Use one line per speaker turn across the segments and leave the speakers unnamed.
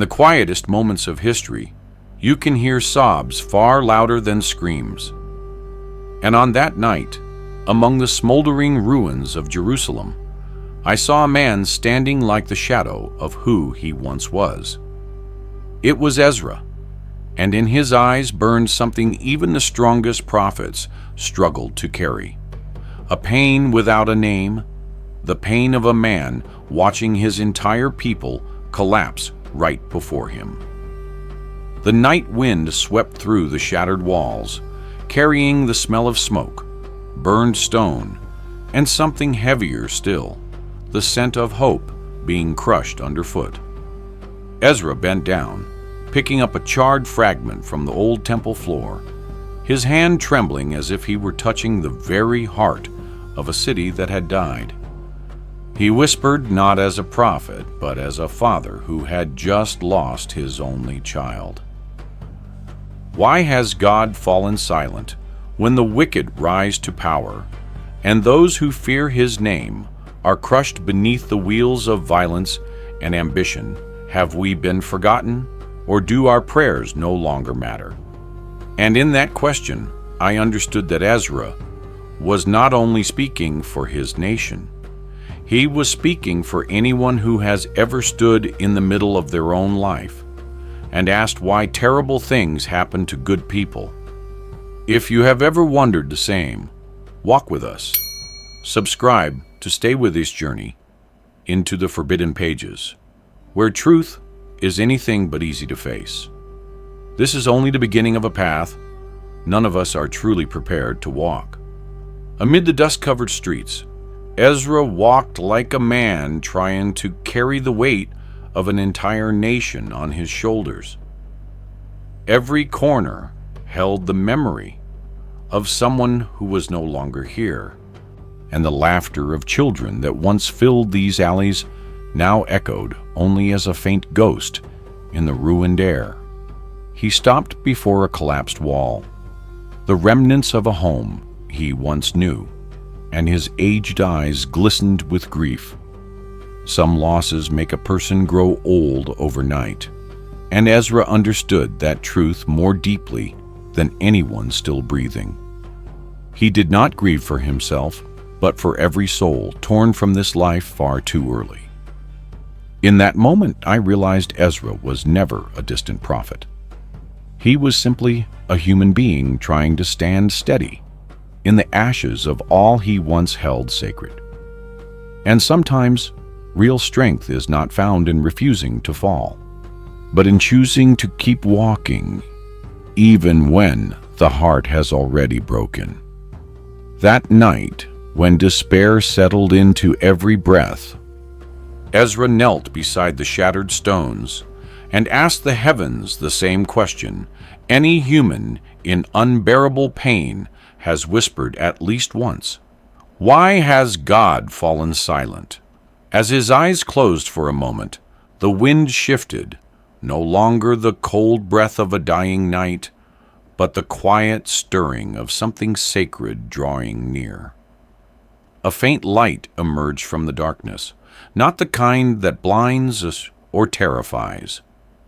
the quietest moments of history, you can hear sobs far louder than screams. And on that night, among the smoldering ruins of Jerusalem, I saw a man standing like the shadow of who he once was. It was Ezra, and in his eyes burned something even the strongest prophets struggled to carry. A pain without a name, the pain of a man watching his entire people collapse right before him. The night wind swept through the shattered walls, carrying the smell of smoke, burned stone, and something heavier still, the scent of hope being crushed underfoot. Ezra bent down, picking up a charred fragment from the old temple floor, his hand trembling as if he were touching the very heart of a city that had died. He whispered not as a prophet, but as a father who had just lost his only child. Why has God fallen silent when the wicked rise to power, and those who fear his name are crushed beneath the wheels of violence and ambition? Have we been forgotten, or do our prayers no longer matter? And in that question, I understood that Ezra was not only speaking for his nation, he was speaking for anyone who has ever stood in the middle of their own life and asked why terrible things happen to good people. If you have ever wondered the same, walk with us. Subscribe to stay with this journey into the forbidden pages, where truth is anything but easy to face. This is only the beginning of a path none of us are truly prepared to walk. Amid the dust-covered streets, Ezra walked like a man trying to carry the weight of an entire nation on his shoulders. Every corner held the memory of someone who was no longer here, and the laughter of children that once filled these alleys now echoed only as a faint ghost in the ruined air. He stopped before a collapsed wall, the remnants of a home he once knew, and his aged eyes glistened with grief. Some losses make a person grow old overnight, and Ezra understood that truth more deeply than anyone still breathing. He did not grieve for himself, but for every soul torn from this life far too early. In that moment, I realized Ezra was never a distant prophet. He was simply a human being trying to stand steady in the ashes of all he once held sacred. And sometimes, real strength is not found in refusing to fall, but in choosing to keep walking, even when the heart has already broken. That night, when despair settled into every breath, Ezra knelt beside the shattered stones and asked the heavens the same question any human in unbearable pain has whispered at least once. Why has God fallen silent? As his eyes closed for a moment, the wind shifted, no longer the cold breath of a dying night, but the quiet stirring of something sacred drawing near. A faint light emerged from the darkness, not the kind that blinds us or terrifies,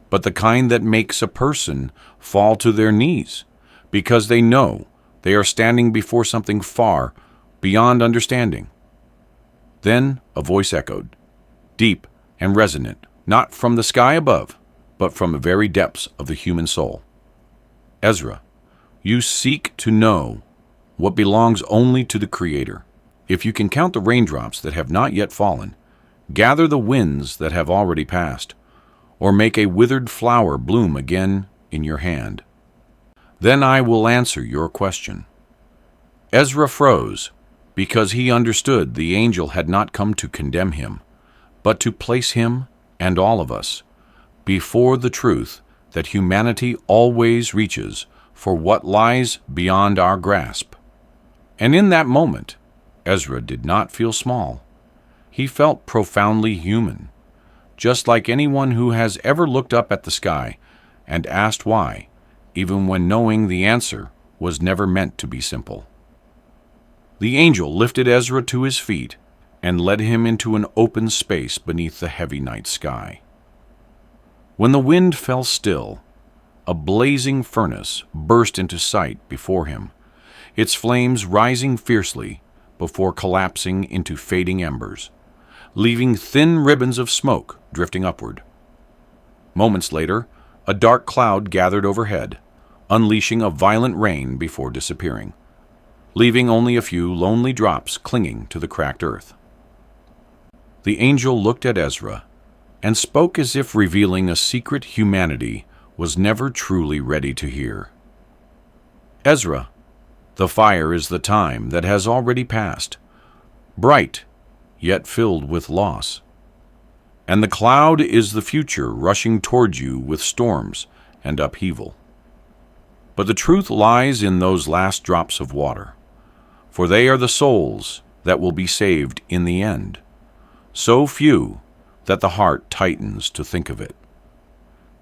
but the kind that makes a person fall to their knees because they know they are standing before something far beyond understanding. Then a voice echoed, deep and resonant, not from the sky above, but from the very depths of the human soul. Ezra, you seek to know what belongs only to the Creator. If you can count the raindrops that have not yet fallen, gather the winds that have already passed, or make a withered flower bloom again in your hand, then I will answer your question. Ezra froze because he understood the angel had not come to condemn him, but to place him and all of us before the truth that humanity always reaches for what lies beyond our grasp. And in that moment, Ezra did not feel small. He felt profoundly human, just like anyone who has ever looked up at the sky and asked why, even when knowing the answer was never meant to be simple. The angel lifted Ezra to his feet and led him into an open space beneath the heavy night sky. When the wind fell still, a blazing furnace burst into sight before him, its flames rising fiercely before collapsing into fading embers, leaving thin ribbons of smoke drifting upward. Moments later, a dark cloud gathered overhead, unleashing a violent rain before disappearing, leaving only a few lonely drops clinging to the cracked earth. The angel looked at Ezra and spoke as if revealing a secret humanity was never truly ready to hear. Ezra, the fire is the time that has already passed, bright, yet filled with loss. And the cloud is the future rushing toward you with storms and upheaval. But the truth lies in those last drops of water, for they are the souls that will be saved in the end, so few that the heart tightens to think of it.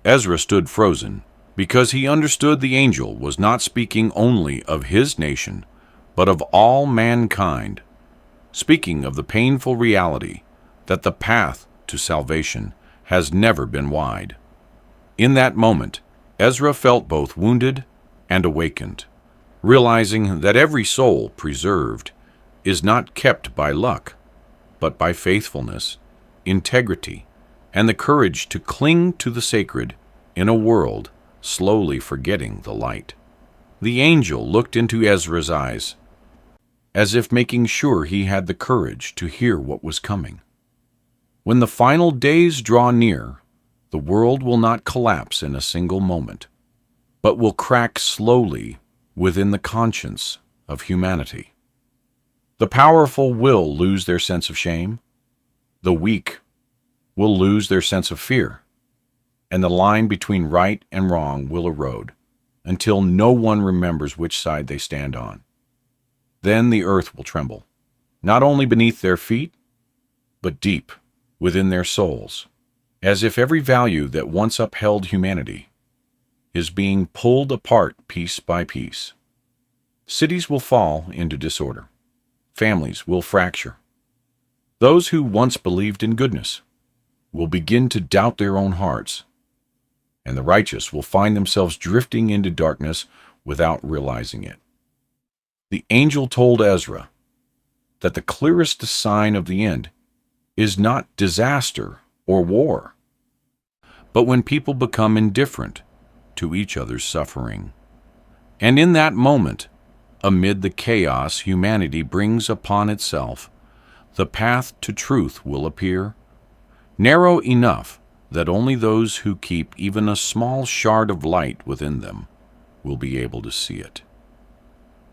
Ezra stood frozen because he understood the angel was not speaking only of his nation, but of all mankind, speaking of the painful reality that the path to salvation has never been wide. In that moment, Ezra felt both wounded and awakened, realizing that every soul preserved is not kept by luck, but by faithfulness, integrity, and the courage to cling to the sacred in a world slowly forgetting the light. The angel looked into Ezra's eyes, as if making sure he had the courage to hear what was coming. When the final days draw near, the world will not collapse in a single moment, but will crack slowly within the conscience of humanity. The powerful will lose their sense of shame, the weak will lose their sense of fear, and the line between right and wrong will erode until no one remembers which side they stand on. Then the earth will tremble, not only beneath their feet, but deep within their souls, as if every value that once upheld humanity is being pulled apart piece by piece. Cities will fall into disorder. Families will fracture. Those who once believed in goodness will begin to doubt their own hearts, and the righteous will find themselves drifting into darkness without realizing it. The angel told Ezra that the clearest sign of the end is not disaster or war, but when people become indifferent to each other's suffering. And in that moment, amid the chaos humanity brings upon itself, the path to truth will appear, narrow enough that only those who keep even a small shard of light within them will be able to see it.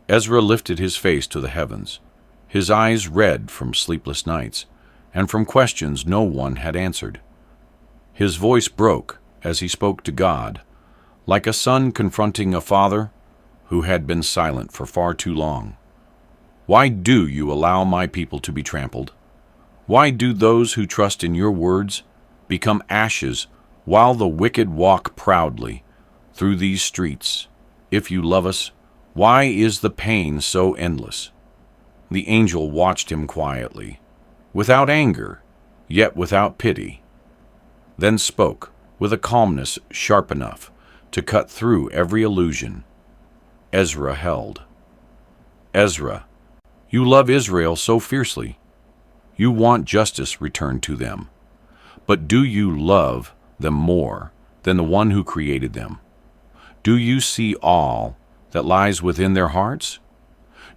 Ezra lifted his face to the heavens, his eyes red from sleepless nights and from questions no one had answered. His voice broke as he spoke to God, like a son confronting a father who had been silent for far too long. Why do you allow my people to be trampled? Why do those who trust in your words become ashes while the wicked walk proudly through these streets? If you love us, why is the pain so endless? The angel watched him quietly, without anger, yet without pity, then spoke with a calmness sharp enough to cut through every illusion. Ezra held. Ezra, you love Israel so fiercely. You want justice returned to them. But do you love them more than the one who created them? Do you see all that lies within their hearts?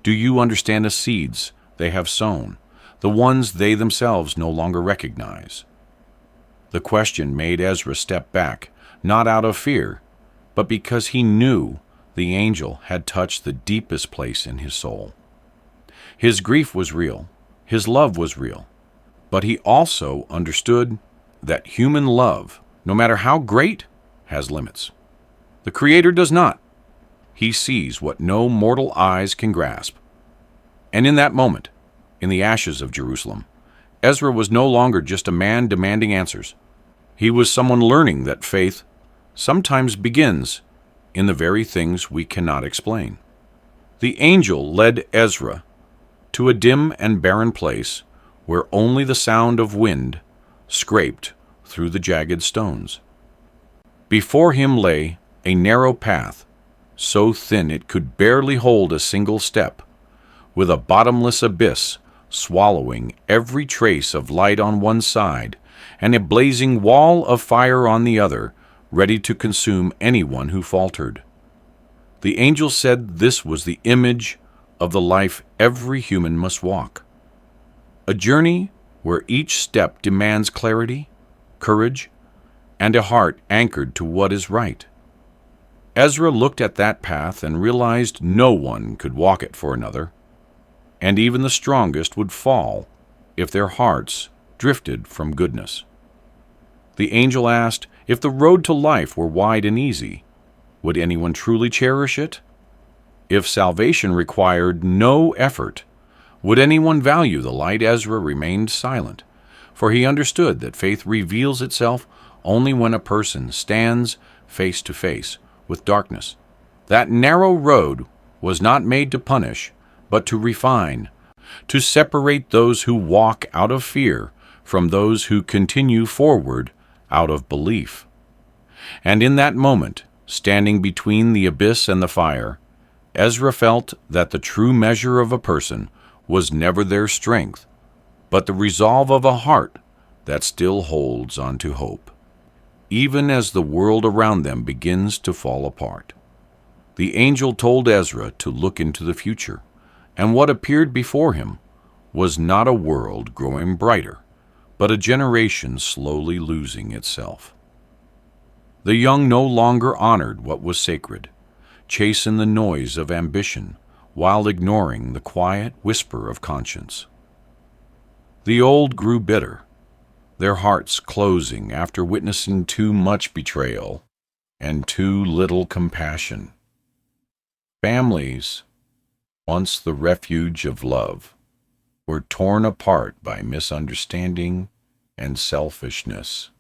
Do you understand the seeds they have sown, the ones they themselves no longer recognize? The question made Ezra step back, not out of fear, but because he knew the angel had touched the deepest place in his soul. His grief was real, his love was real, but he also understood that human love, no matter how great, has limits. The Creator does not. He sees what no mortal eyes can grasp. And in that moment, in the ashes of Jerusalem, Ezra was no longer just a man demanding answers. He was someone learning that faith sometimes begins in the very things we cannot explain. The angel led Ezra to a dim and barren place where only the sound of wind scraped through the jagged stones. Before him lay a narrow path, so thin it could barely hold a single step, with a bottomless abyss swallowing every trace of light on one side and a blazing wall of fire on the other, ready to consume anyone who faltered. The angel said this was the image of the life every human must walk, a journey where each step demands clarity, courage, and a heart anchored to what is right. Ezra looked at that path and realized no one could walk it for another, and even the strongest would fall if their hearts drifted from goodness. The angel asked, if the road to life were wide and easy, would anyone truly cherish it? If salvation required no effort, would anyone value the light? Ezra remained silent, for he understood that faith reveals itself only when a person stands face to face with darkness. That narrow road was not made to punish, but to refine, to separate those who walk out of fear from those who continue forward out of belief. And in that moment, standing between the abyss and the fire, Ezra felt that the true measure of a person was never their strength, but the resolve of a heart that still holds on to hope, even as the world around them begins to fall apart. The angel told Ezra to look into the future, and what appeared before him was not a world growing brighter, but a generation slowly losing itself. The young no longer honored what was sacred, chasing the noise of ambition while ignoring the quiet whisper of conscience. The old grew bitter, their hearts closing after witnessing too much betrayal and too little compassion. Families, once the refuge of love, were torn apart by misunderstanding and selfishness.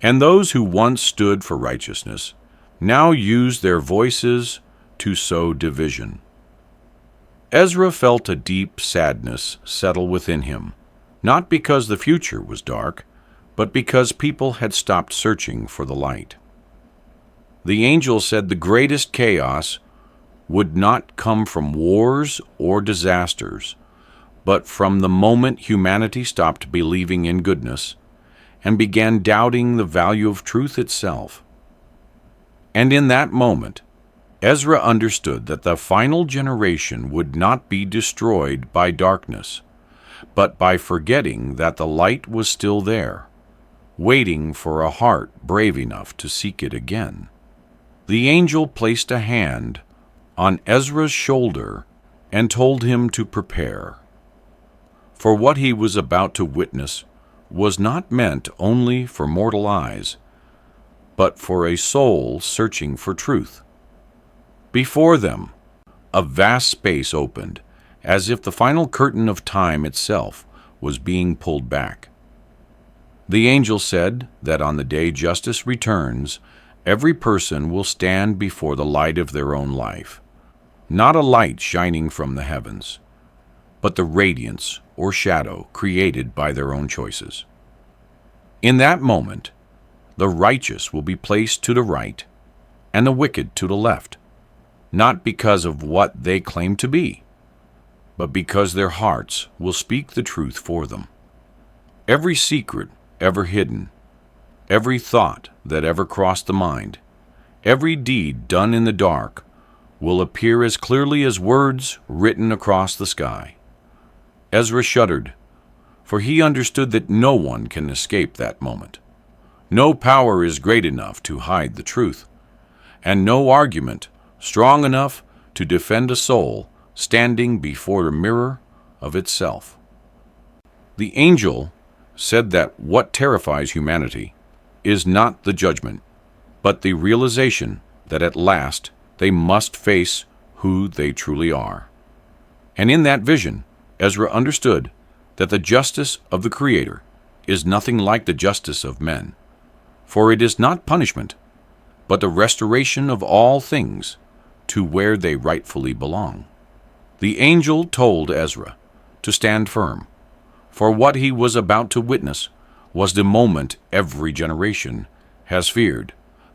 And those who once stood for righteousness now used their voices to sow division. Ezra felt a deep sadness settle within him, not because the future was dark, but because people had stopped searching for the light. The angel said the greatest chaos would not come from wars or disasters, but from the moment humanity stopped believing in goodness and began doubting the value of truth itself. And in that moment, Ezra understood that the final generation would not be destroyed by darkness, but by forgetting that the light was still there, waiting for a heart brave enough to seek it again. The angel placed a hand on Ezra's shoulder and told him to prepare. For what he was about to witness was not meant only for mortal eyes, but for a soul searching for truth. Before them, a vast space opened, as if the final curtain of time itself was being pulled back. The angel said that on the day justice returns, every person will stand before the light of their own life, not a light shining from the heavens, but the radiance or shadow created by their own choices. In that moment, the righteous will be placed to the right and the wicked to the left, not because of what they claim to be, but because their hearts will speak the truth for them. Every secret ever hidden, every thought that ever crossed the mind, every deed done in the dark will appear as clearly as words written across the sky. Ezra shuddered, for he understood that no one can escape that moment. No power is great enough to hide the truth, and no argument strong enough to defend a soul standing before a mirror of itself. The angel said that what terrifies humanity is not the judgment, but the realization that at last they must face who they truly are. And in that vision, Ezra understood that the justice of the Creator is nothing like the justice of men, for it is not punishment, but the restoration of all things to where they rightfully belong. The angel told Ezra to stand firm, for what he was about to witness was the moment every generation has feared,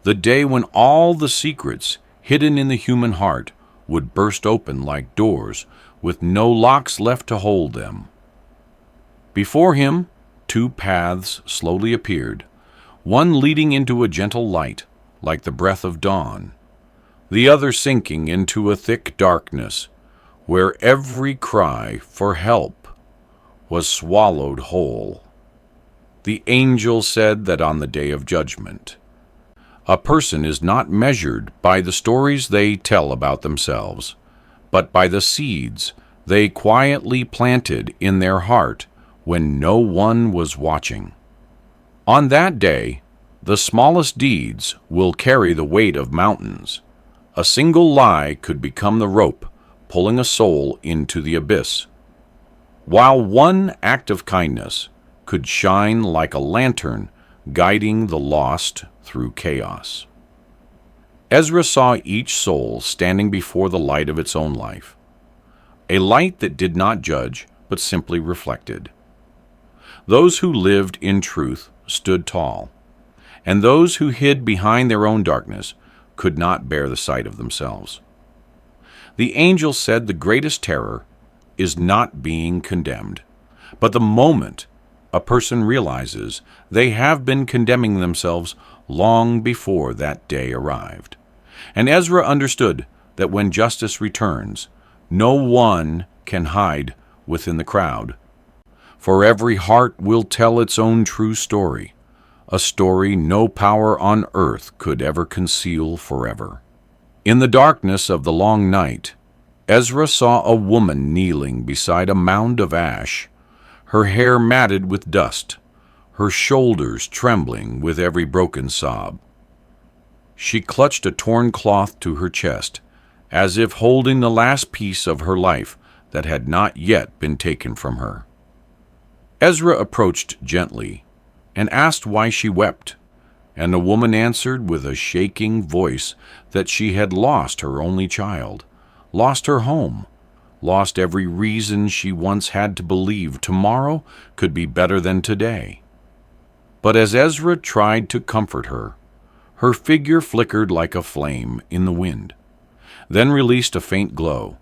the day when all the secrets hidden in the human heart would burst open like doors with no locks left to hold them. Before him, two paths slowly appeared, one leading into a gentle light, like the breath of dawn, the other sinking into a thick darkness, where every cry for help was swallowed whole. The angel said that on the day of judgment, a person is not measured by the stories they tell about themselves, but by the seeds they quietly planted in their heart when no one was watching. On that day, the smallest deeds will carry the weight of mountains. A single lie could become the rope pulling a soul into the abyss, while one act of kindness could shine like a lantern guiding the lost through chaos. Ezra saw each soul standing before the light of its own life, a light that did not judge but simply reflected. Those who lived in truth stood tall, and those who hid behind their own darkness could not bear the sight of themselves. The angel said the greatest terror is not being condemned, but the moment a person realizes they have been condemning themselves long before that day arrived. And Ezra understood that when justice returns, no one can hide within the crowd, for every heart will tell its own true story, a story no power on earth could ever conceal forever. In the darkness of the long night, Ezra saw a woman kneeling beside a mound of ash, her hair matted with dust, her shoulders trembling with every broken sob. She clutched a torn cloth to her chest, as if holding the last piece of her life that had not yet been taken from her. Ezra approached gently and asked why she wept, and the woman answered with a shaking voice that she had lost her only child, lost her home, lost every reason she once had to believe tomorrow could be better than today. But as Ezra tried to comfort her, her figure flickered like a flame in the wind, then released a faint glow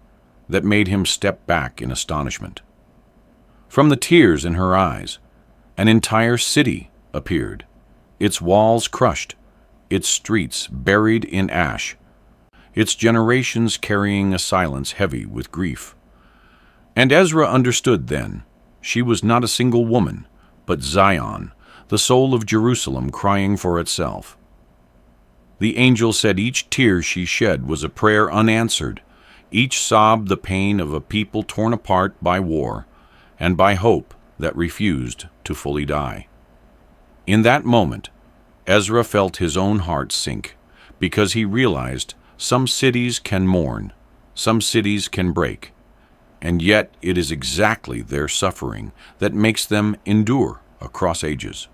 that made him step back in astonishment. From the tears in her eyes, an entire city appeared, its walls crushed, its streets buried in ash, its generations carrying a silence heavy with grief. And Ezra understood then she was not a single woman, but Zion, the soul of Jerusalem crying for itself. The angel said each tear she shed was a prayer unanswered, each sob the pain of a people torn apart by war and by hope that refused to fully die. In that moment, Ezra felt his own heart sink, because he realized some cities can mourn, some cities can break, and yet it is exactly their suffering that makes them endure across ages.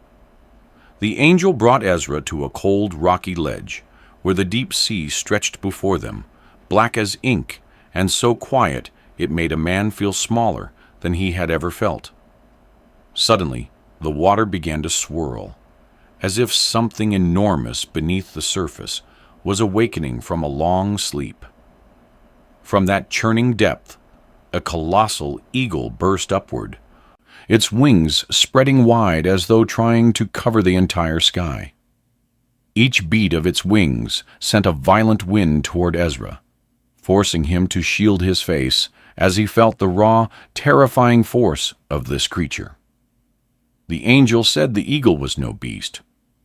The angel brought Ezra to a cold, rocky ledge, where the deep sea stretched before them, black as ink, and so quiet it made a man feel smaller than he had ever felt. Suddenly, the water began to swirl, as if something enormous beneath the surface was awakening from a long sleep. From that churning depth, a colossal eagle burst upward, its wings spreading wide as though trying to cover the entire sky. Each beat of its wings sent a violent wind toward Ezra, forcing him to shield his face as he felt the raw, terrifying force of this creature. The angel said the eagle was no beast,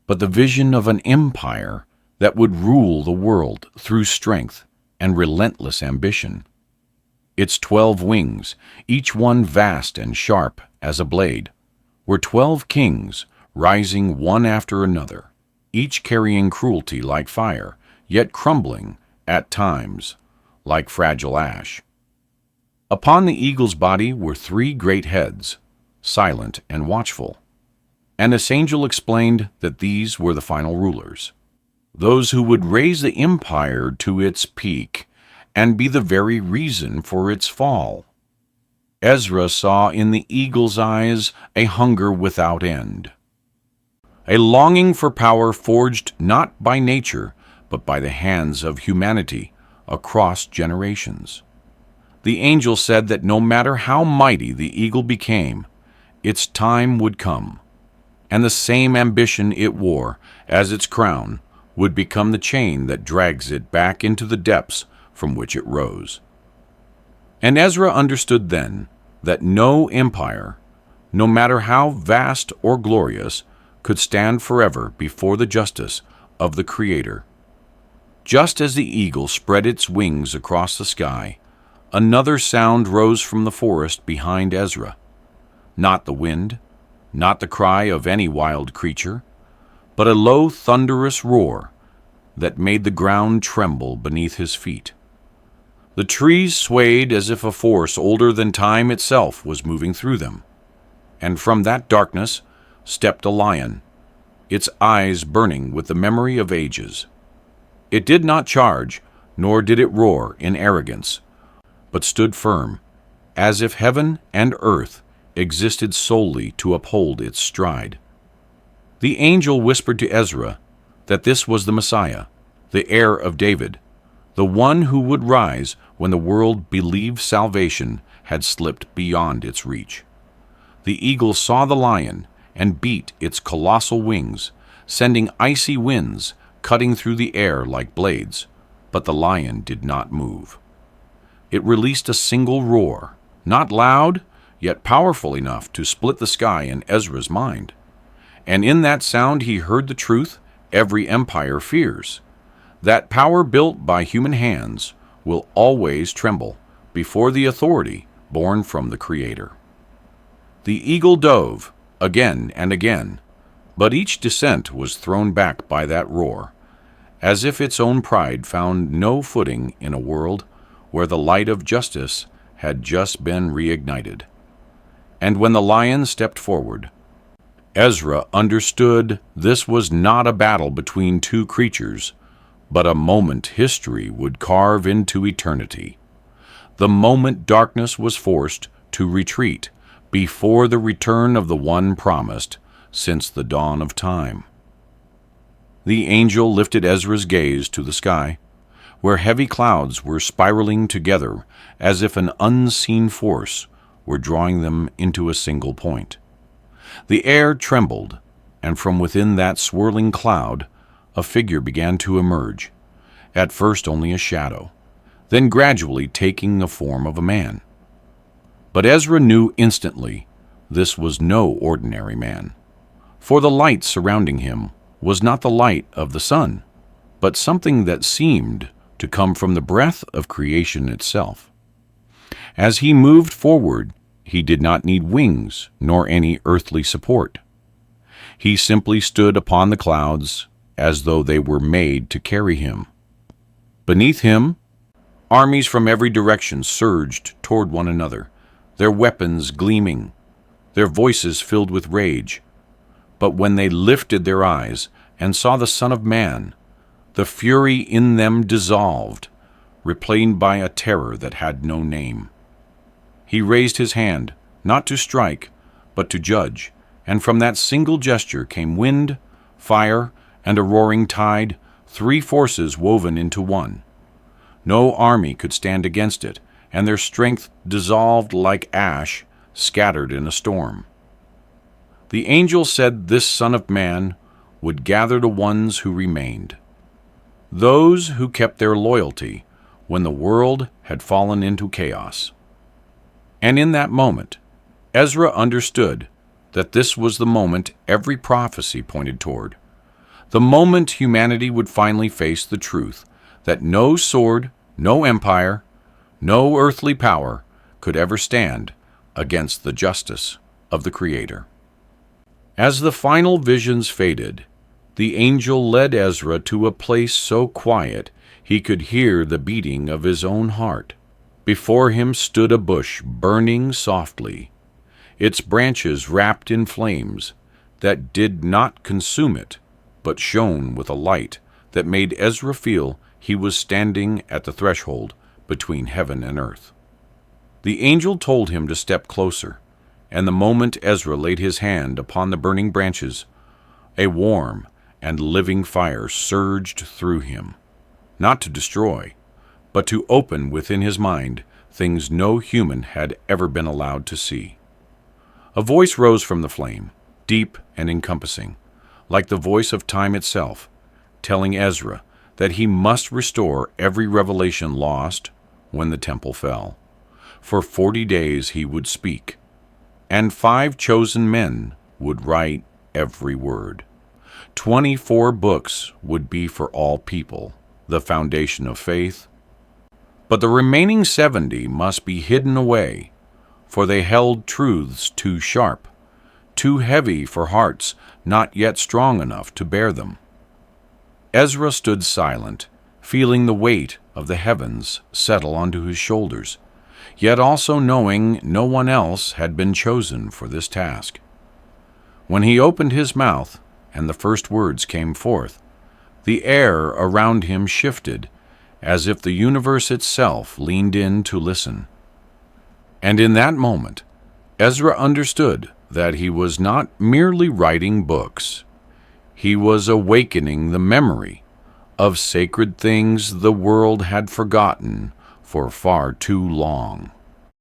but the vision of an empire that would rule the world through strength and relentless ambition. Its 12 wings, each one vast and sharp as a blade, were 12 kings rising one after another, each carrying cruelty like fire, yet crumbling, at times, like fragile ash. Upon the eagle's body were 3 great heads, silent and watchful, and this angel explained that these were the final rulers, those who would raise the empire to its peak and be the very reason for its fall. Ezra saw in the eagle's eyes a hunger without end, a longing for power forged not by nature, but by the hands of humanity across generations. The angel said that no matter how mighty the eagle became, its time would come, and the same ambition it wore as its crown would become the chain that drags it back into the depths from which it rose. And Ezra understood then that no empire, no matter how vast or glorious, could stand forever before the justice of the Creator. Just as the eagle spread its wings across the sky, another sound rose from the forest behind Ezra. Not the wind, not the cry of any wild creature, but a low thunderous roar that made the ground tremble beneath his feet. The trees swayed as if a force older than time itself was moving through them, and from that darkness stepped a lion, its eyes burning with the memory of ages. It did not charge, nor did it roar in arrogance, but stood firm, as if heaven and earth existed solely to uphold its stride. The angel whispered to Ezra that this was the Messiah, the heir of David, the one who would rise when the world believed salvation had slipped beyond its reach. The eagle saw the lion and beat its colossal wings, sending icy winds cutting through the air like blades, but the lion did not move. It released a single roar, not loud, yet powerful enough to split the sky in Ezra's mind. And in that sound he heard the truth every empire fears, that power built by human hands will always tremble before the authority born from the Creator. The eagle dove again and again, but each descent was thrown back by that roar, as if its own pride found no footing in a world where the light of justice had just been reignited. And when the lion stepped forward, Ezra understood this was not a battle between two creatures, but a moment history would carve into eternity. The moment darkness was forced to retreat before the return of the one promised since the dawn of time. The angel lifted Ezra's gaze to the sky, where heavy clouds were spiraling together as if an unseen force were drawing them into a single point. The air trembled, and from within that swirling cloud a figure began to emerge, at first only a shadow, then gradually taking the form of a man. But Ezra knew instantly this was no ordinary man, for the light surrounding him was not the light of the sun, but something that seemed to come from the breath of creation itself. As he moved forward, he did not need wings nor any earthly support. He simply stood upon the clouds as though they were made to carry him. Beneath him, armies from every direction surged toward one another, their weapons gleaming, their voices filled with rage. But when they lifted their eyes and saw the Son of Man, the fury in them dissolved, replaced by a terror that had no name. He raised his hand, not to strike, but to judge, and from that single gesture came wind, fire, and a roaring tide, three forces woven into one. No army could stand against it, and their strength dissolved like ash scattered in a storm. The angel said this Son of Man would gather the ones who remained, those who kept their loyalty when the world had fallen into chaos. And in that moment, Ezra understood that this was the moment every prophecy pointed toward, the moment humanity would finally face the truth that no sword, no empire, no earthly power could ever stand against the justice of the Creator. As the final visions faded, the angel led Ezra to a place so quiet he could hear the beating of his own heart. Before him stood a bush burning softly, its branches wrapped in flames that did not consume it, but shone with a light that made Ezra feel he was standing at the threshold between heaven and earth. The angel told him to step closer, and the moment Ezra laid his hand upon the burning branches, A warm and living fire surged through him, not to destroy, but to open within his mind things no human had ever been allowed to see. A voice rose from the flame, deep and encompassing, like the voice of time itself, telling Ezra that he must restore every revelation lost when the temple fell. For 40 days he would speak, and 5 chosen men would write every word. 24 books would be for all people, the foundation of faith. But the remaining 70 must be hidden away, for they held truths too sharp, too heavy for hearts not yet strong enough to bear them. Ezra stood silent, feeling the weight of the heavens settle onto his shoulders, yet also knowing no one else had been chosen for this task. When he opened his mouth and the first words came forth, the air around him shifted, as if the universe itself leaned in to listen. And in that moment, Ezra understood that he was not merely writing books. He was awakening the memory of sacred things the world had forgotten for far too long.